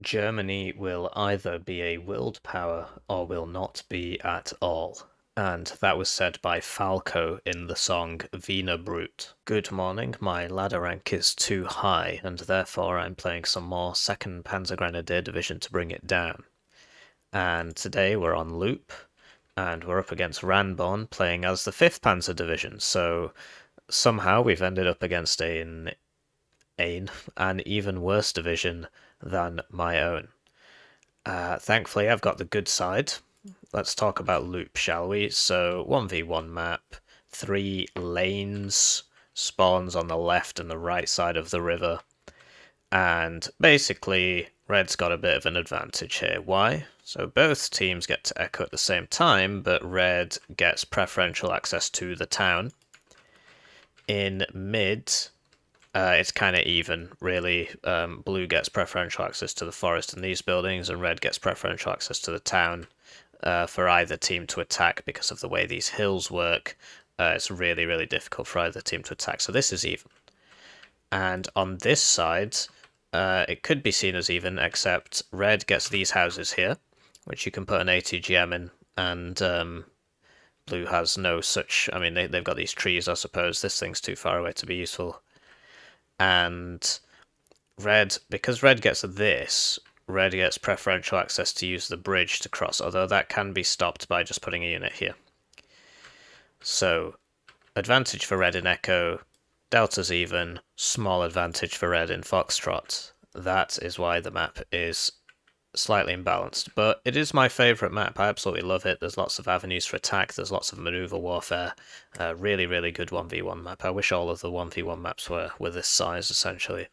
Germany will either be a world power or will not be at all. And that was said by Falco in the song Wiener Brut. Good morning, my ladder rank is too high, and therefore I'm playing some more 2nd Panzergrenadier Division to bring it down. And today we're on loop, and we're up against Ranborn playing as the 5th Panzer Division, so somehow we've ended up against an even worse division than my own. Thankfully, I've got the good side. Let's talk about loop, shall we? So, 1v1 map, 3 lanes, spawns on the left and the right side of the river, and basically, Red's got a bit of an advantage here. Why? So, both teams get to echo at the same time, but Red gets preferential access to the town. In mid, it's kind of even, really. Blue gets preferential access to the forest and these buildings, and red gets preferential access to the town for either team to attack because of the way these hills work. It's really, really difficult for either team to attack, so this is even. And on this side, it could be seen as even, except red gets these houses here, which you can put an ATGM in, and blue has no such. I mean, they've got these trees, I suppose. This thing's too far away to be useful. And red, because red gets this, red gets preferential access to use the bridge to cross, although that can be stopped by just putting a unit here. So, advantage for red in Echo, delta's even, small advantage for red in Foxtrot. That is why the map is slightly imbalanced, but it is my favourite map. I absolutely love it. There's lots of avenues for attack, there's lots of manoeuvre warfare. Really, really good 1v1 map. I wish all of the 1v1 maps were this size, essentially.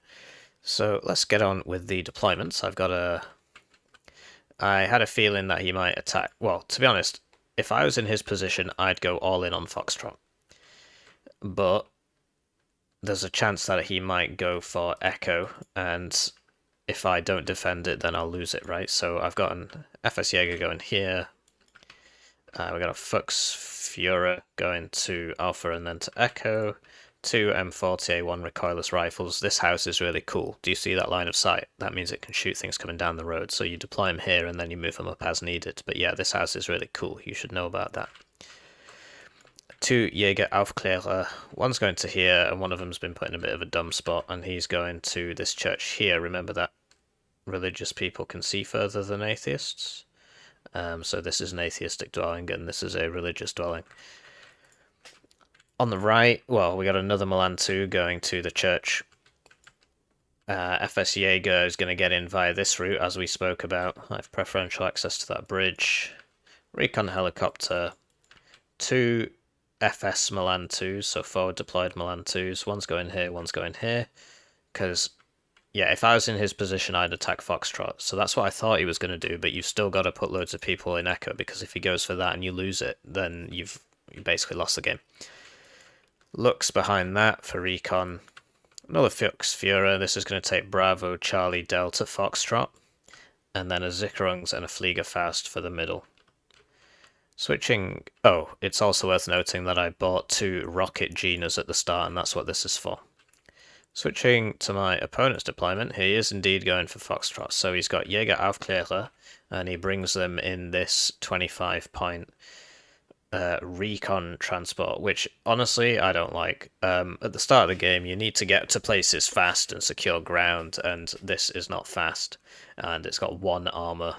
So let's get on with the deployments. I had a feeling that he might attack. Well, to be honest, if I was in his position, I'd go all in on Foxtrot. But there's a chance that he might go for Echo, and if I don't defend it, then I'll lose it, right? So I've got an FS Jaeger going here. We've got a Fuchs Führer going to Alpha and then to Echo. 2 M40A1 recoilless rifles. This house is really cool. Do you see that line of sight? That means it can shoot things coming down the road. So you deploy them here and then you move them up as needed. But yeah, this house is really cool. You should know about that. 2 Jaeger Aufklärer. One's going to here, and one of them's been put in a bit of a dumb spot, and he's going to this church here. Remember that religious people can see further than atheists? So this is an atheistic dwelling, and this is a religious dwelling. On the right, well, we got another Milan 2 going to the church. FS Jaeger is going to get in via this route, as we spoke about. I have preferential access to that bridge. Recon helicopter. 2 FS Milan 2s, so forward deployed Milan 2s. One's going here, one's going here. Because, yeah, if I was in his position, I'd attack Foxtrot. So that's what I thought he was going to do, but you've still got to put loads of people in Echo, because if he goes for that and you lose it, then you basically lost the game. Looks behind that for recon. Another Fuchs Führer. This is going to take Bravo, Charlie, Delta, Foxtrot. And then a Zickerungs and a Fliegerfaust for the middle. Switching... Oh, it's also worth noting that I bought 2 Rocket Genas at the start, and that's what this is for. Switching to my opponent's deployment, he is indeed going for Foxtrot. So he's got Jäger Aufklärer, and he brings them in this 25-point recon transport, which honestly I don't like. At the start of the game, you need to get to places fast and secure ground, and this is not fast. And it's got 1 armor.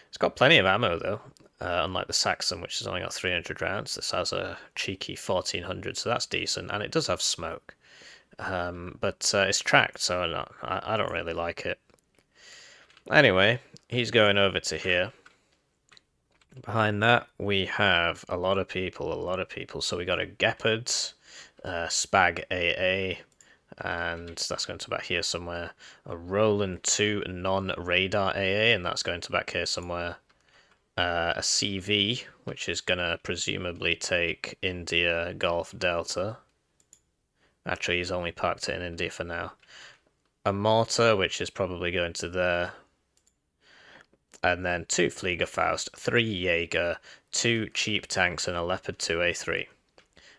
It's got plenty of ammo though. Unlike the Saxon, which has only got 300 rounds, this has a cheeky 1400, so that's decent, and it does have smoke. But it's tracked, so I don't really like it. Anyway, he's going over to here. Behind that, we have a lot of people. So we got a Gepard, Spag AA, and that's going to back here somewhere. A Roland 2 non-radar AA, and that's going to back here somewhere. A CV, which is going to presumably take India Golf Delta. Actually, he's only parked it in India for now. A mortar, which is probably going to there. And then 2 Fliegerfaust, 3 Jaeger, 2 cheap tanks, and a Leopard 2A3.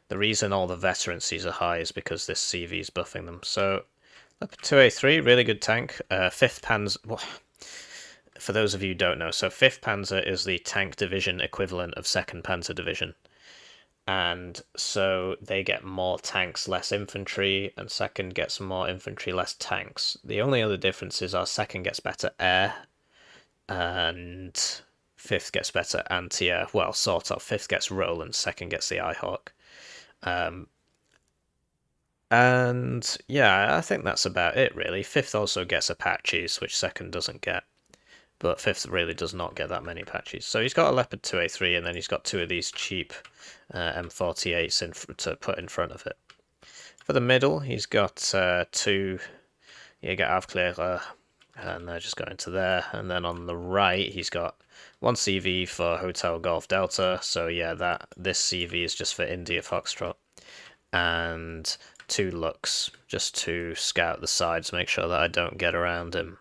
The reason all the veterancies are high is because this CV is buffing them. So, Leopard 2A3, really good tank. 5th Panzer... for those of you who don't know, so 5th Panzer is the tank division equivalent of 2nd Panzer Division. And so they get more tanks, less infantry, and 2nd gets more infantry, less tanks. The only other difference is our 2nd gets better air, and 5th gets better anti-air. Well, sort of. 5th gets roll, and 2nd gets the Eyehawk. And yeah, I think that's about it, really. 5th also gets Apaches, which 2nd doesn't get. But 5th really does not get that many Apaches. So he's got a Leopard 2A3, and then he's got 2 of these cheap M48s to put in front of it. For the middle, he's got 2 Jäger Aufklärer, and they're just going to there. And then on the right, he's got 1 CV for Hotel Golf Delta. So yeah, this CV is just for India Foxtrot. And 2 Lux, just to scout the sides, make sure that I don't get around him.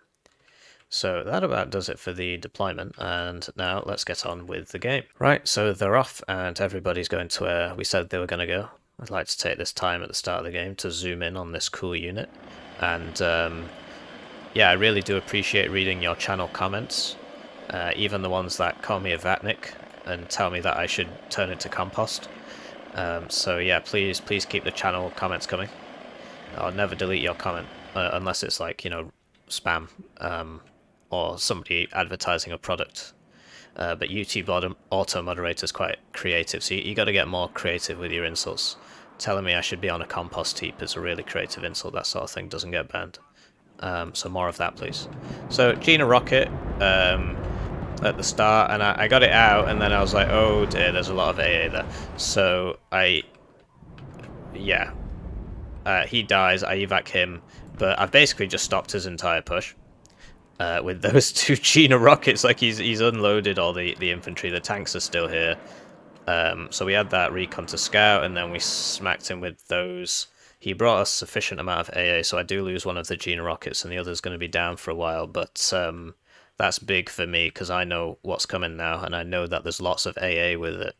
So that about does it for the deployment, and now let's get on with the game. Right, so they're off, and everybody's going to where we said they were going to go. I'd like to take this time at the start of the game to zoom in on this cool unit, and yeah, I really do appreciate reading your channel comments, even the ones that call me a Vatnik and tell me that I should turn into compost. So yeah, please keep the channel comments coming. I'll never delete your comment, unless it's like, you know, spam, or somebody advertising a product. But YouTube auto-moderator is quite creative, so you got to get more creative with your insults. Telling me I should be on a compost heap is a really creative insult. That sort of thing doesn't get banned. So more of that, please. So Gina Rocket at the start, and I got it out, and then I was like, oh dear, there's a lot of AA there. So he dies, I evac him, but I've basically just stopped his entire push. With those 2 Gina rockets, like he's unloaded all the infantry. The tanks are still here. So we had that recon to scout, and then we smacked him with those. He brought us sufficient amount of AA, so I do lose one of the Gina rockets, and the other's going to be down for a while. But that's big for me because I know what's coming now, and I know that there's lots of AA with it.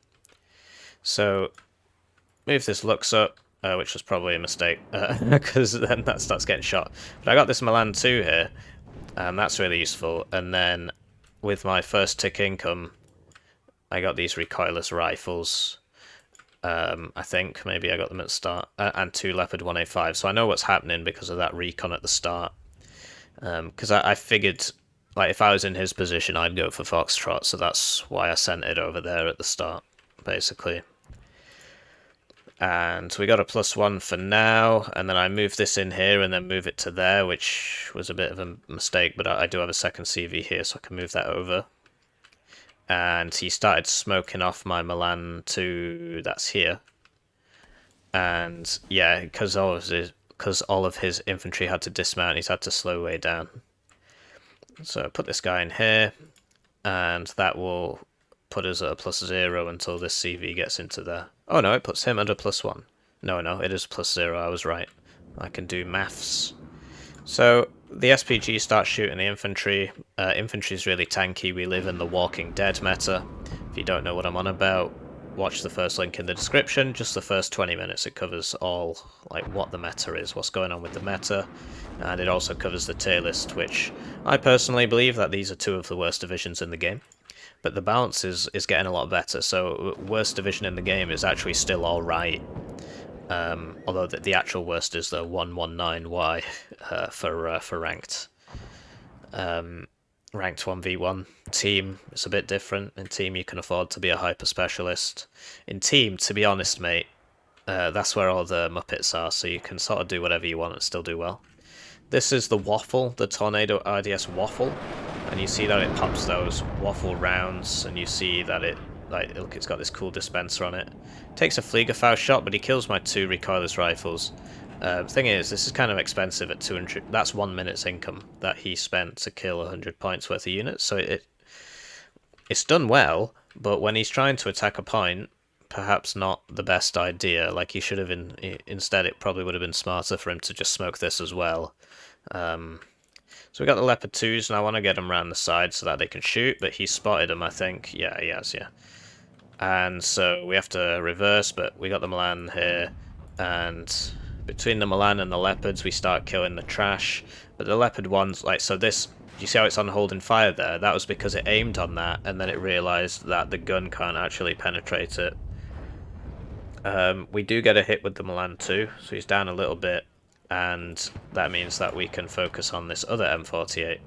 So move this Lux up, which was probably a mistake because then that starts getting shot. But I got this Milan 2 here. And that's really useful. And then with my first tick income, I got these recoilless rifles. I think maybe I got them at the start, and 2 Leopard 1A5. So I know what's happening because of that recon at the start. Because I figured, like, if I was in his position, I'd go for Foxtrot. So that's why I sent it over there at the start, basically. And we got a +1 for now, and then I move this in here and then move it to there, which was a bit of a mistake, but I do have a 2nd CV here, so I can move that over. And he started smoking off my Milan 2 that's here. And yeah, because all of his infantry had to dismount, he's had to slow way down. So put this guy in here, and that will put us at a +0 until this CV gets into there. Oh no, it puts him at a +1. No, it is +0, I was right. I can do maths. So the SPG starts shooting the infantry. Infantry is really tanky. We live in the Walking Dead meta. If you don't know what I'm on about, watch the first link in the description. Just the first 20 minutes, it covers all, like, what the meta is, what's going on with the meta, and it also covers the tier list, which I personally believe that these are 2 of the worst divisions in the game. But the balance is getting a lot better, so worst division in the game is actually still alright. Although the actual worst is the 119Y for ranked. Ranked 1v1. Team, it's a bit different. In team, you can afford to be a hyper specialist. In team, to be honest, mate, that's where all the Muppets are, so you can sort of do whatever you want and still do well. This is the Waffle, the Tornado RDS Waffle, and you see that it pops those waffle rounds, and you see that it, like, look, it's got this cool dispenser on it. Takes a Fliegerfaust shot, but he kills my 2 recoilless rifles. The thing is, this is kind of expensive at 200. That's 1 minute's income that he spent to kill 100 points worth of units. So it's done well, but when he's trying to attack a point, perhaps not the best idea. Like, he should have instead, it probably would have been smarter for him to just smoke this as well. So we got the Leopard 2s, and I want to get them around the side so that they can shoot, but he spotted them, I think. Yeah, he has, yeah. And so we have to reverse, but we got the Milan here, and between the Milan and the Leopards, we start killing the trash. But the Leopard ones, like, so this you see how it's on hold and fire there? That was because it aimed on that, and then it realised that the gun can't actually penetrate it. We do get a hit with the Milan too, so he's down a little bit, and that means that we can focus on this other M48.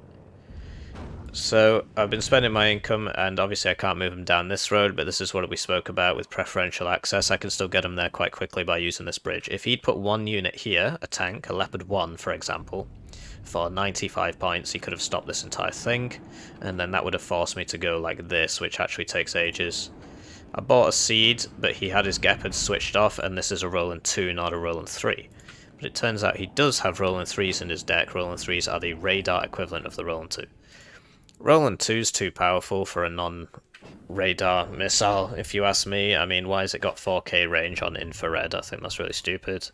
So I've been spending my income, and obviously I can't move him down this road, but this is what we spoke about with preferential access. I can still get him there quite quickly by using this bridge. If he'd put one unit here, a tank, a Leopard 1 for example, for 95 points he could have stopped this entire thing, and then that would have forced me to go like this, which actually takes ages. I bought a Seed, but he had his Gepard switched off, and this is a Roland 2, not a Roland 3. But it turns out he does have Roland 3s in his deck. Roland 3s are the radar equivalent of the Roland 2. Roland 2's too powerful for a non-radar missile, if you ask me. I mean, why has it got 4k range on infrared? I think that's really stupid.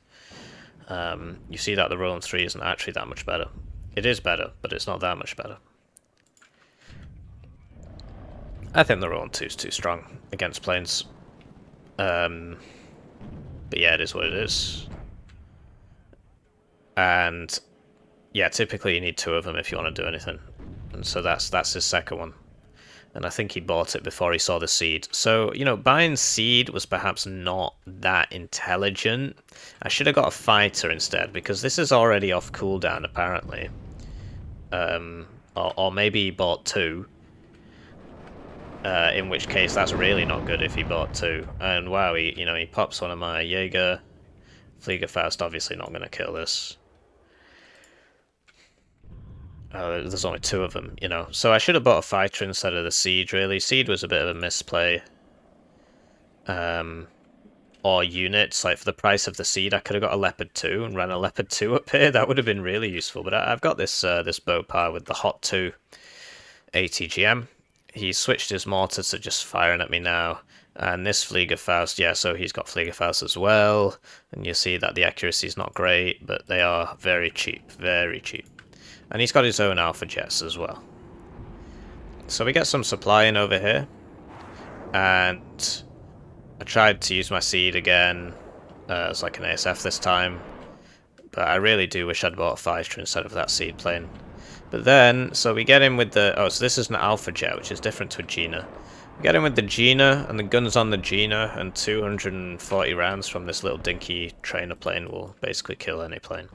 You see that the Roland 3 isn't actually that much better. It is better, but it's not that much better. I think the Roland 2's too strong against planes. But yeah, it is what it is. And yeah, typically you need 2 of them if you want to do anything. And so that's his second one. And I think he bought it before he saw the Seed. So, you know, buying Seed was perhaps not that intelligent. I should have got a fighter instead, because this is already off cooldown, apparently. Or maybe he bought 2. In which case, that's really not good if he bought 2. And wow, he pops one of my Jaeger. Fliegerfaust obviously not going to kill this. There's only 2 of them, you know. So I should have bought a fighter instead of the Siege, really. Siege was a bit of a misplay. Or units, like for the price of the Seed, I could have got a Leopard 2 and ran a Leopard 2 up here. That would have been really useful. But I've got this this Bopar with the Hot 2 ATGM. He switched his mortar to just firing at me now. And this Fliegerfaust, yeah, so he's got Fliegerfaust as well. And you see that the accuracy is not great, but they are very cheap, very cheap. And he's got his own Alpha Jets as well. So we get some supply in over here. And I tried to use my Seed again as like an ASF this time. But I really do wish I'd bought a fighter instead of that Seed plane. But then, so we get in with the... Oh, so this is an Alpha Jet, which is different to a Gina. We get in with the Gina, and the guns on the Gina, and 240 rounds from this little dinky trainer plane will basically kill any plane.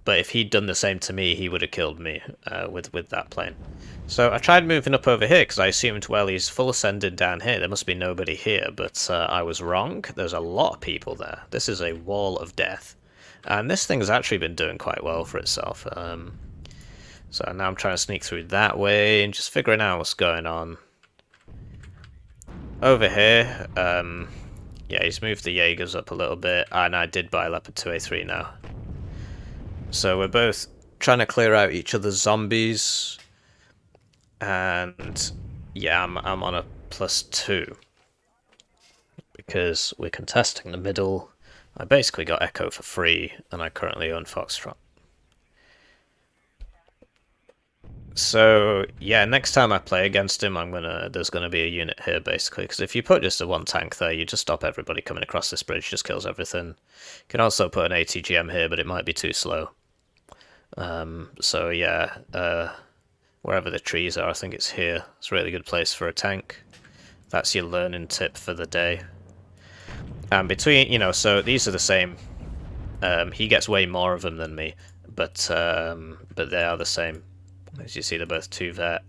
But if he'd done the same to me, he would have killed me with that plane. So I tried moving up over here, because I assumed, well, he's full ascended down here. There must be nobody here, but I was wrong. There's a lot of people there. This is a wall of death. And this thing's actually been doing quite well for itself. So now I'm trying to sneak through that way and just figuring out what's going on. Over here, yeah, he's moved the Jaegers up a little bit, and I did buy Leopard 2A3 now. So we're both trying to clear out each other's zombies, and yeah, I'm on a +2 because we're contesting the middle. I basically got Echo for free, and I currently own Foxtrot. So yeah, next time I play against him, there's gonna be a unit here basically, because if you put just a 1 tank there, you just stop everybody coming across this bridge, just kills everything. You can also put an ATGM here, but it might be too slow. So yeah, wherever the trees are, I think it's here. It's a really good place for a tank. That's your learning tip for the day. And between, you know, so these are the same. He gets way more of them than me, but they are the same. As you see, they're both 2 vet.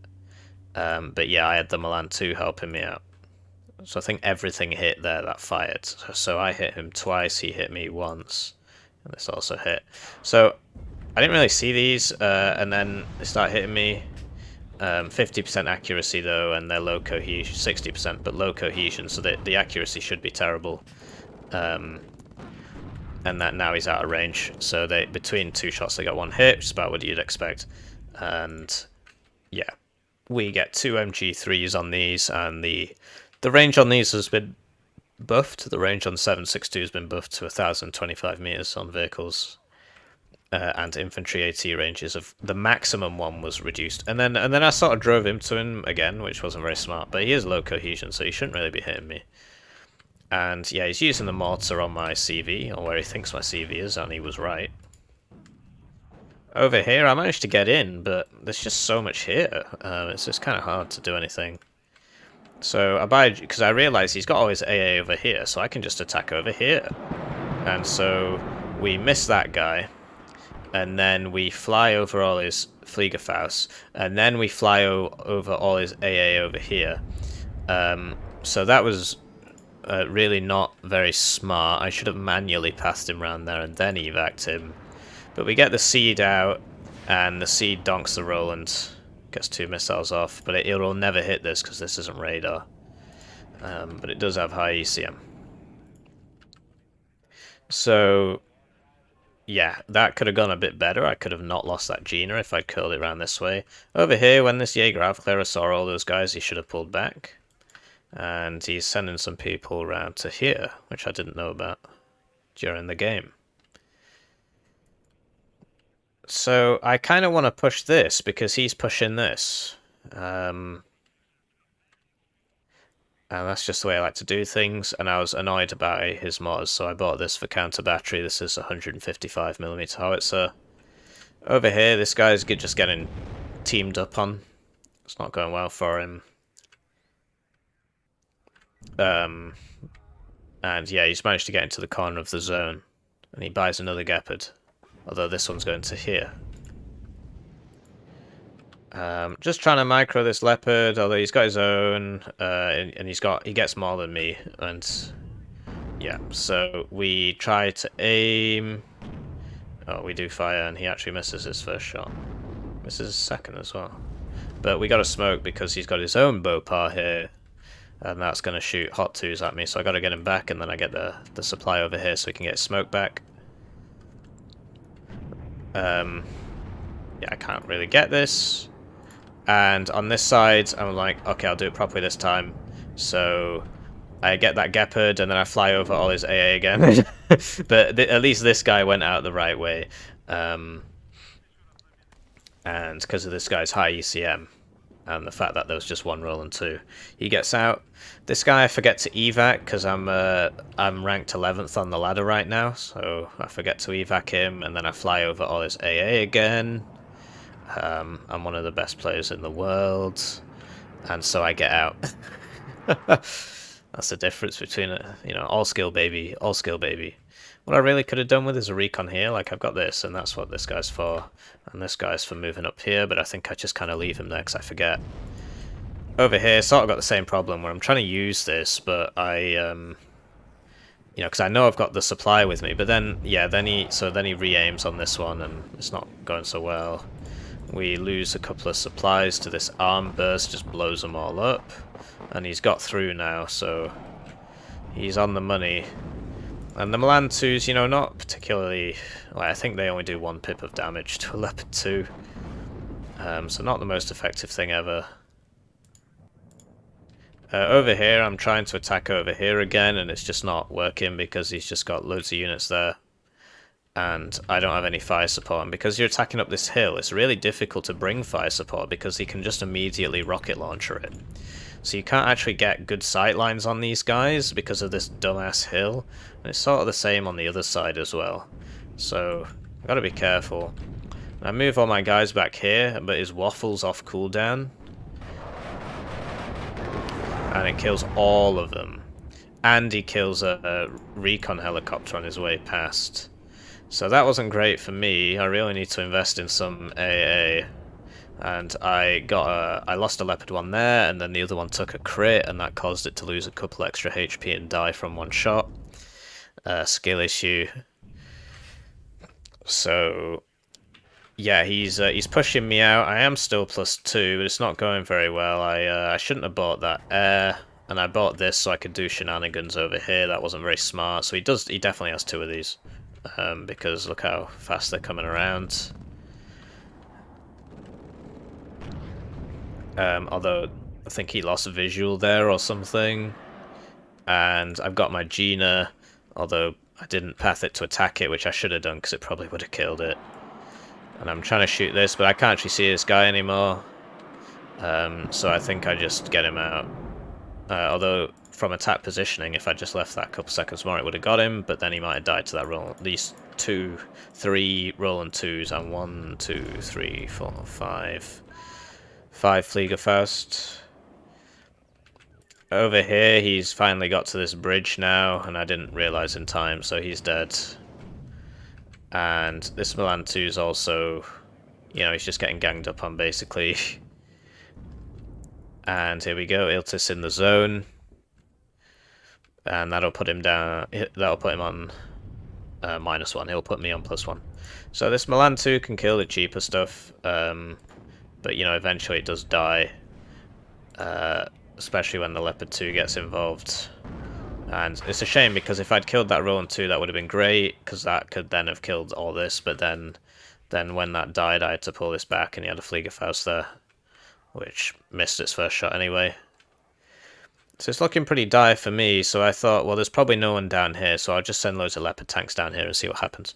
But yeah, I had the Milan 2 helping me out. So I think everything hit there that fired. So I hit him twice, he hit me once, and this also hit. So I didn't really see these, and then they start hitting me. 50% accuracy though, and they're low cohesion, 60%, but low cohesion, so the accuracy should be terrible. And that now he's out of range. So between 2 shots they got 1 hit, which is about what you'd expect. And yeah, we get 2 MG3s on these, and the range on these has been buffed. The range on 7.62 has been buffed to 1,025 meters on vehicles. And infantry AT ranges of the maximum one was reduced, and then I sort of drove into him again, which wasn't very smart. But he is low cohesion, so he shouldn't really be hitting me. And yeah, he's using the mortar on my CV, or where he thinks my CV is, and he was right. Over here, I managed to get in, but there's just so much here. It's just kind of hard to do anything. So I buy, because I realize he's got all his AA over here, so I can just attack over here. And so we miss that guy, and then we fly over all his Fliegerfaust, and then we fly over all his AA over here. So that was really not very smart. I should have manually passed him around there and then evac'd him. But we get the seed out, and the seed donks the Roland, gets 2 missiles off, but it will never hit this because this isn't radar. But it does have high ECM. So, yeah, that could have gone a bit better. I could have not lost that Gina if I'd curled it around this way. Over here, when this Jaeger Aufklärer saw all those guys, he should have pulled back. And he's sending some people around to here, which I didn't know about during the game. So I kind of want to push this because he's pushing this. And that's just the way I like to do things, and I was annoyed about his mods, so I bought this for counter battery. This is 155mm howitzer. Over here, this guy's just getting teamed up on. It's not going well for him. And yeah, he's managed to get into the corner of the zone, and he buys another Gepard. Although this one's going to here. Just trying to micro this Leopard, although he's got his own, and he gets more than me, and yeah, so we try to aim. Oh, we do fire, and he actually misses his first shot. Misses his second as well. But we got to smoke because he's got his own Bopar here, and that's going to shoot hot twos at me, so I got to get him back, and then I get the supply over here so we can get smoke back. Yeah, I can't really get this. And on this side, I'm like, okay, I'll do it properly this time. So I get that Gepard, and then I fly over all his AA again. But at least this guy went out the right way. And because of this guy's high ECM, and the fact that there was just one roll and 2, he gets out. This guy I forget to evac because I'm ranked 11th on the ladder right now, so I forget to evac him, and then I fly over all his AA again. I'm one of the best players in the world, and so I get out. That's the difference between all skill baby, all skill baby. What I really could have done with is a recon here, like I've got this, and that's what this guy's for, and this guy's for moving up here, but I think I just kind of leave him there because I forget. Over here, sort of got the same problem where I'm trying to use this, but I, because I know I've got the supply with me, but then, yeah, then he re-aims on this one, and it's not going so well. We lose a couple of supplies to this arm burst, just blows them all up, and he's got through now, so he's on the money. And the Milan 2s, not particularly... Well, I think they only do 1 pip of damage to a Leopard 2. So not the most effective thing ever. Over here, I'm trying to attack over here again, and it's just not working because he's just got loads of units there. And I don't have any fire support, and because you're attacking up this hill, it's really difficult to bring fire support because he can just immediately rocket launcher it. So you can't actually get good sight lines on these guys because of this dumbass hill, and it's sort of the same on the other side as well. So I've got to be careful. I move all my guys back here, but his waffle's off cooldown, and it kills all of them. And he kills a recon helicopter on his way past. So that wasn't great for me. I really need to invest in some AA. And I lost a Leopard 1 there, and then the other one took a crit, and that caused it to lose a couple extra HP and die from one shot. Skill issue. So yeah, he's pushing me out. I am still +2, but it's not going very well. I shouldn't have bought that air, and I bought this so I could do shenanigans over here. That wasn't very smart. So he definitely has 2 of these, because look how fast they're coming around. Although I think he lost a visual there or something. And I've got my Gina, although I didn't path it to attack it, which I should have done because it probably would have killed it. And I'm trying to shoot this, but I can't actually see this guy anymore. So I think I just get him out. Although from attack positioning, if I just left that a couple seconds more, it would have got him, but then he might have died to that roll. These 2, 3 roll and 2s, and 1, 2, 3, 4, 5. 5 Fliegerfaust. Over here, he's finally got to this bridge now, and I didn't realise in time, so he's dead. And this Milan 2 is also, you know, he's just getting ganged up on, basically. And here we go, Iltis in the zone. And that'll put him down, that'll put him on -1, he'll put me on +1. So this Milan 2 can kill the cheaper stuff, but, you know, eventually it does die. Especially when the Leopard 2 gets involved. And it's a shame, because if I'd killed that Roland 2, that would have been great, because that could then have killed all this, but then when that died, I had to pull this back, and he had a Fliegerfaust there, which missed its first shot anyway. So it's looking pretty dire for me, so I thought, well, there's probably no one down here, so I'll just send loads of Leopard tanks down here and see what happens.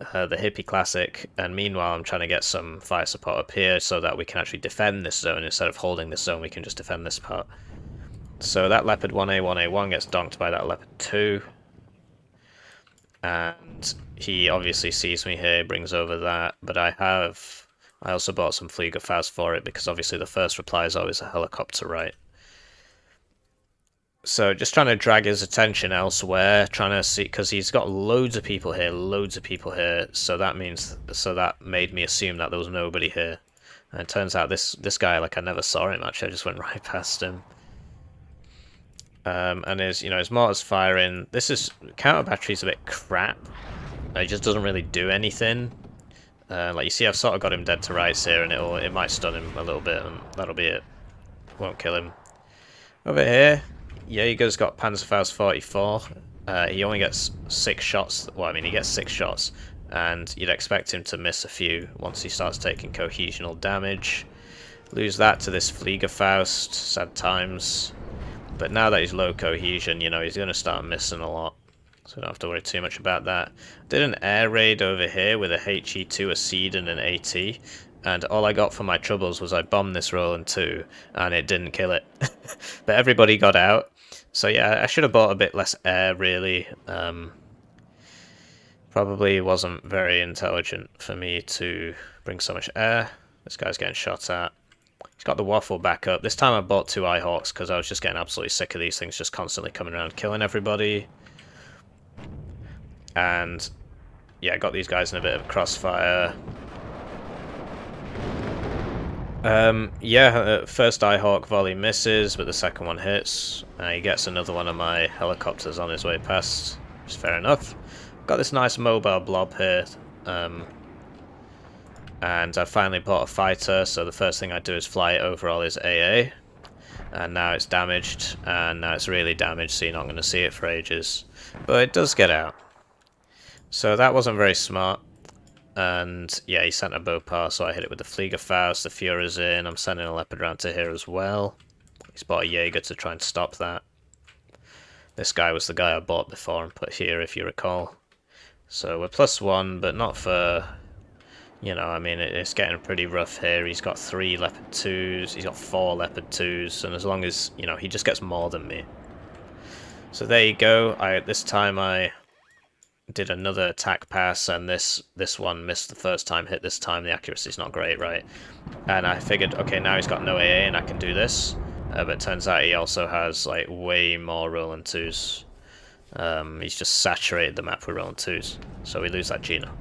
The Hippie Classic, and meanwhile I'm trying to get some fire support up here so that we can actually defend this zone. Instead of holding this zone, we can just defend this part. So that Leopard 1A, 1A1 gets donked by that Leopard 2. And he obviously sees me here, brings over that, but I also bought some Fliegerfaust for it, because obviously the first reply is always a helicopter, right? So just trying to drag his attention elsewhere, trying to see, because he's got loads of people here, so that made me assume that there was nobody here. And it turns out this guy, like, I never saw him, actually, I just went right past him. And his mortar's firing. This counter battery's a bit crap. It just doesn't really do anything. Like, you see, I've sort of got him dead to rights here, and it might stun him a little bit, and that'll be it. Won't kill him. Over here, Jaeger's got Panzerfaust 44. He only gets 6 shots. Well, I mean, he gets 6 shots, and you'd expect him to miss a few once he starts taking cohesional damage. Lose that to this Fliegerfaust, sad times. But now that he's low cohesion, you know, he's going to start missing a lot. So we don't have to worry too much about that. Did an air raid over here with a HE2, a Seed, and an AT. And all I got for my troubles was I bombed this Roland 2, and it didn't kill it. But everybody got out. So yeah, I should have bought a bit less air, really. Probably wasn't very intelligent for me to bring so much air. This guy's getting shot at. He's got the waffle back up. This time I bought 2 Ihawks because I was just getting absolutely sick of these things just constantly coming around killing everybody. And yeah, got these guys in a bit of crossfire. First Ihawk volley misses, but the second one hits. He gets another one of my helicopters on his way past, which is fair enough. Got this nice mobile blob here. And I finally bought a fighter, so the first thing I do is fly it over all his AA. And now it's damaged, and now it's really damaged, so you're not going to see it for ages. But it does get out. So that wasn't very smart. And yeah, he sent a Bopar, so I hit it with the Fliegerfaust, the Führer's in. I'm sending a Leopard round to here as well. He's bought a Jaeger to try and stop that. This guy was the guy I bought before and put here, if you recall. So we're +1, but not for... You know, I mean, it's getting pretty rough here. He's got 3 Leopard 2s, he's got 4 Leopard 2s, and as long as, you know, he just gets more than me. So there you go. This time I did another attack pass, and this one missed the first time, hit this time. The accuracy's not great, right? And I figured, okay, now he's got no AA and I can do this. But it turns out he also has, like, way more Roland 2s. He's just saturated the map with Roland 2s. So we lose that Gina.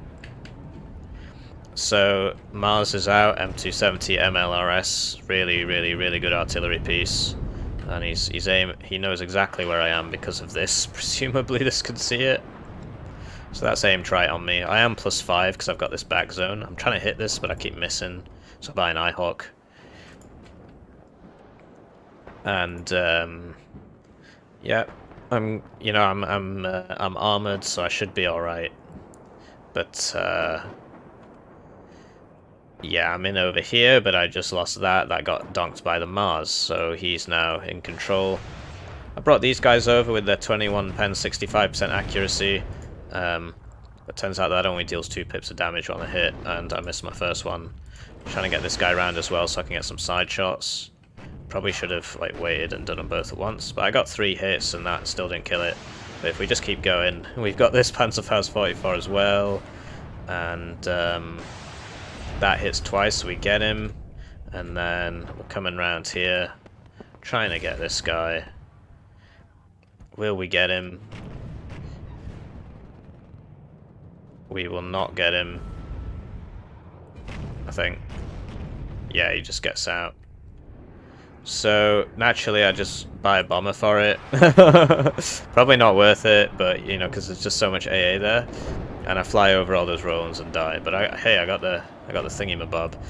So Mars is out, M270 MLRS, really good artillery piece, and he knows exactly where I am because of this. Presumably this can see it. So that's aimed right on me. I am +5 because I've got this back zone. I'm trying to hit this, but I keep missing. So I buy an Ihawk. And yeah, I'm armored, so I should be all right. But yeah, I'm in over here, but I just lost that. That got donked by the Mars, so he's now in control. I brought these guys over with their 21 pen, 65% accuracy. But turns out that only deals 2 pips of damage on a hit, and I missed my first one. I'm trying to get this guy around as well so I can get some side shots. Probably should have like waited and done them both at once, but I got 3 hits and that still didn't kill it. But if we just keep going, we've got this Panzerfaust 44 as well, and that hits twice, so we get him, and then we're coming round here, trying to get this guy. Will we get him? We will not get him, I think. Yeah, he just gets out. So, naturally, I just buy a bomber for it. Probably not worth it, but, you know, because there's just so much AA there. And I fly over all those Rolands and die. But, hey, I got the thingy-mabob.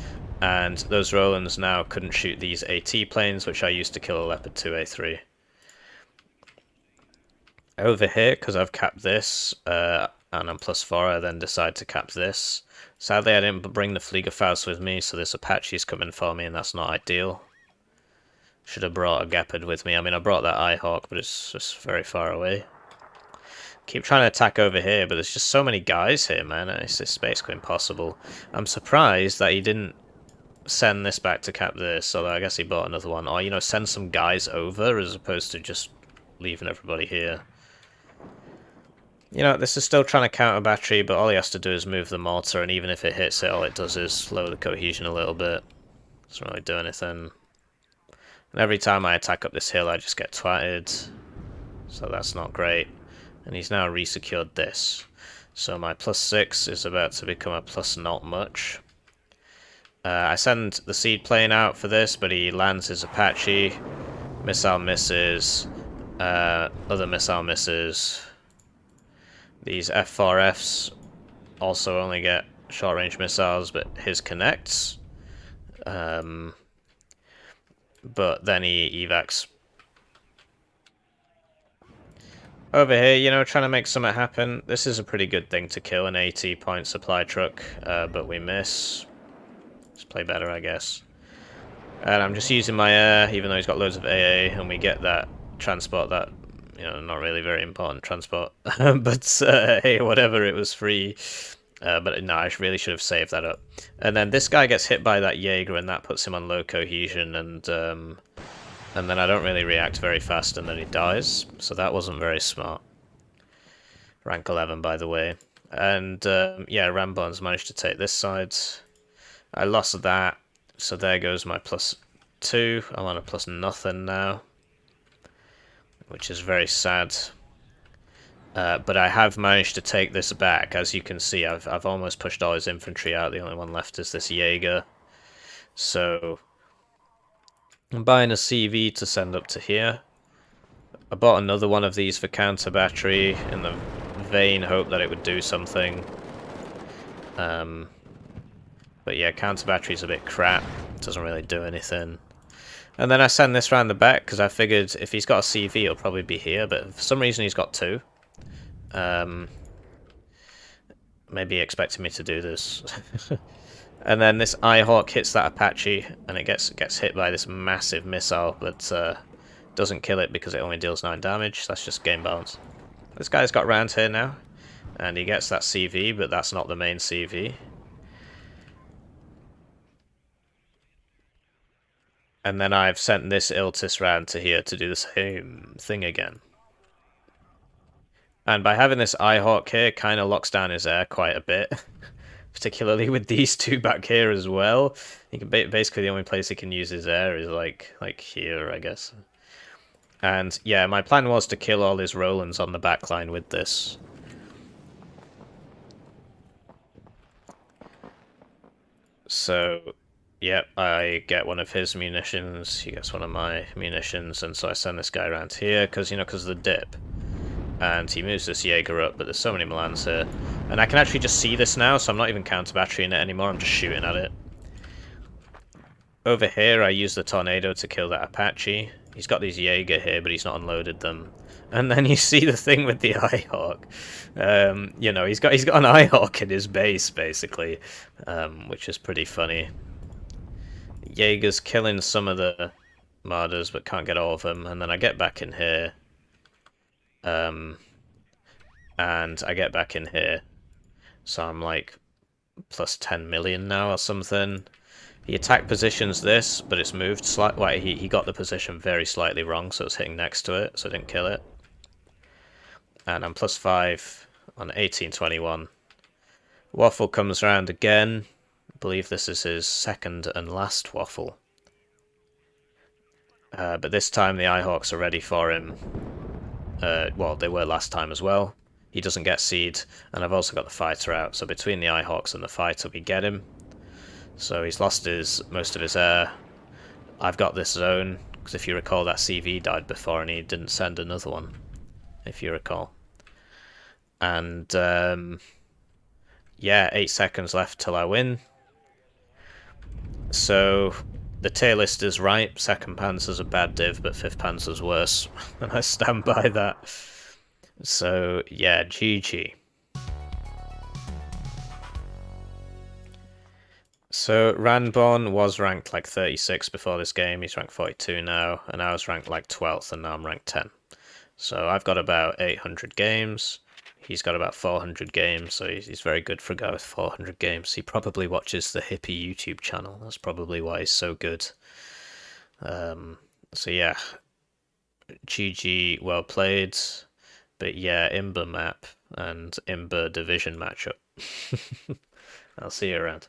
And those Rolands now couldn't shoot these AT planes, which I used to kill a Leopard 2A3. Over here, because I've capped this, and I'm +4, I then decide to cap this. Sadly, I didn't bring the Fliegerfaust with me, so this Apache's coming for me, and that's not ideal. Should have brought a Gepard with me. I mean, I brought that Ihawk, but it's just very far away. Keep trying to attack over here, but there's just so many guys here, man. It's just basically impossible. I'm surprised that he didn't send this back to cap this, although I guess he bought another one. Or, you know, send some guys over as opposed to just leaving everybody here. You know, this is still trying to counter battery, but all he has to do is move the mortar, and even if it hits it, all it does is lower the cohesion a little bit. Doesn't really do anything. And every time I attack up this hill, I just get twatted. So that's not great. And he's now resecured this. So my +6 is about to become a plus not much. I send the seed plane out for this, but he lands his Apache. Missile misses. Other missile misses. These F4Fs also only get short-range missiles, but his connects. But then he evacs. Over here, you know, trying to make something happen. This is a pretty good thing to kill, an 80-point supply truck, but we miss. Let's play better, I guess. And I'm just using my air, even though he's got loads of AA, and we get that transport, that, you know, not really very important transport. But, hey, whatever, it was free. But no, I really should have saved that up. And then this guy gets hit by that Jaeger, and that puts him on low cohesion, and then I don't really react very fast, and then he dies. So that wasn't very smart. Rank 11, by the way. And yeah, Ranborn's managed to take this side. I lost that, so there goes my +2. I'm on a +nothing now, which is very sad. But I have managed to take this back. As you can see, I've almost pushed all his infantry out. The only one left is this Jaeger. So I'm buying a CV to send up to here. I bought another one of these for counter battery in the vain hope that it would do something. But yeah, counter battery's a bit crap. It doesn't really do anything. And then I send this round the back because I figured if he's got a CV, he'll probably be here. But for some reason, he's got 2. Maybe expecting me to do this. And then this Ihawk hits that Apache, and it gets hit by this massive missile, but doesn't kill it because it only deals 9 damage. That's just game balance. This guy's got round here now, and he gets that CV, but that's not the main CV. And then I've sent this Iltis round to here to do the same thing again. And by having this Ihawk here, it kind of locks down his air quite a bit. Particularly with these 2 back here as well. He can basically the only place he can use his air is like here, I guess. And yeah, my plan was to kill all his Rolands on the back line with this. So, yep, I get one of his munitions, he gets one of my munitions, and so I send this guy around here, because, you know, because of the dip. And he moves this Jaeger up, but there's so many Milans here. And I can actually just see this now, so I'm not even counter-batterying it anymore, I'm just shooting at it. Over here, I use the Tornado to kill that Apache. He's got these Jaeger here, but he's not unloaded them. And then you see the thing with the Ihawk. You know, he's got an Ihawk in his base, basically, which is pretty funny. Jaeger's killing some of the Marders, but can't get all of them. And then I get back in here. And I get back in here, so I'm like plus 10 million now or something. He attack positions this, but it's moved slightly. Well, he got the position very slightly wrong, so it's hitting next to it, so I didn't kill it. And I'm +5 on 1821. Waffle comes around again. I believe this is his second and last waffle. But this time the Eyehawks are ready for him. Well, they were last time as well. He doesn't get seed, and I've also got the fighter out, so between the Eyehawks and the fighter we get him. So he's lost most of his air. I've got this zone, because if you recall that CV died before and he didn't send another one, if you recall. And yeah, 8 seconds left till I win. So the tier list is right. 2nd Panzer's a bad div, but 5th Panzer's worse, and I stand by that. So yeah, GG. So Ranborn was ranked like 36 before this game, he's ranked 42 now, and I was ranked like 12th, and now I'm ranked 10. So I've got about 800 games, he's got about 400 games, so he's very good for a guy with 400 games. He probably watches the Hippie YouTube channel, that's probably why he's so good. So yeah, GG, well played, but yeah, IMBA map and IMBA division matchup. I'll see you around.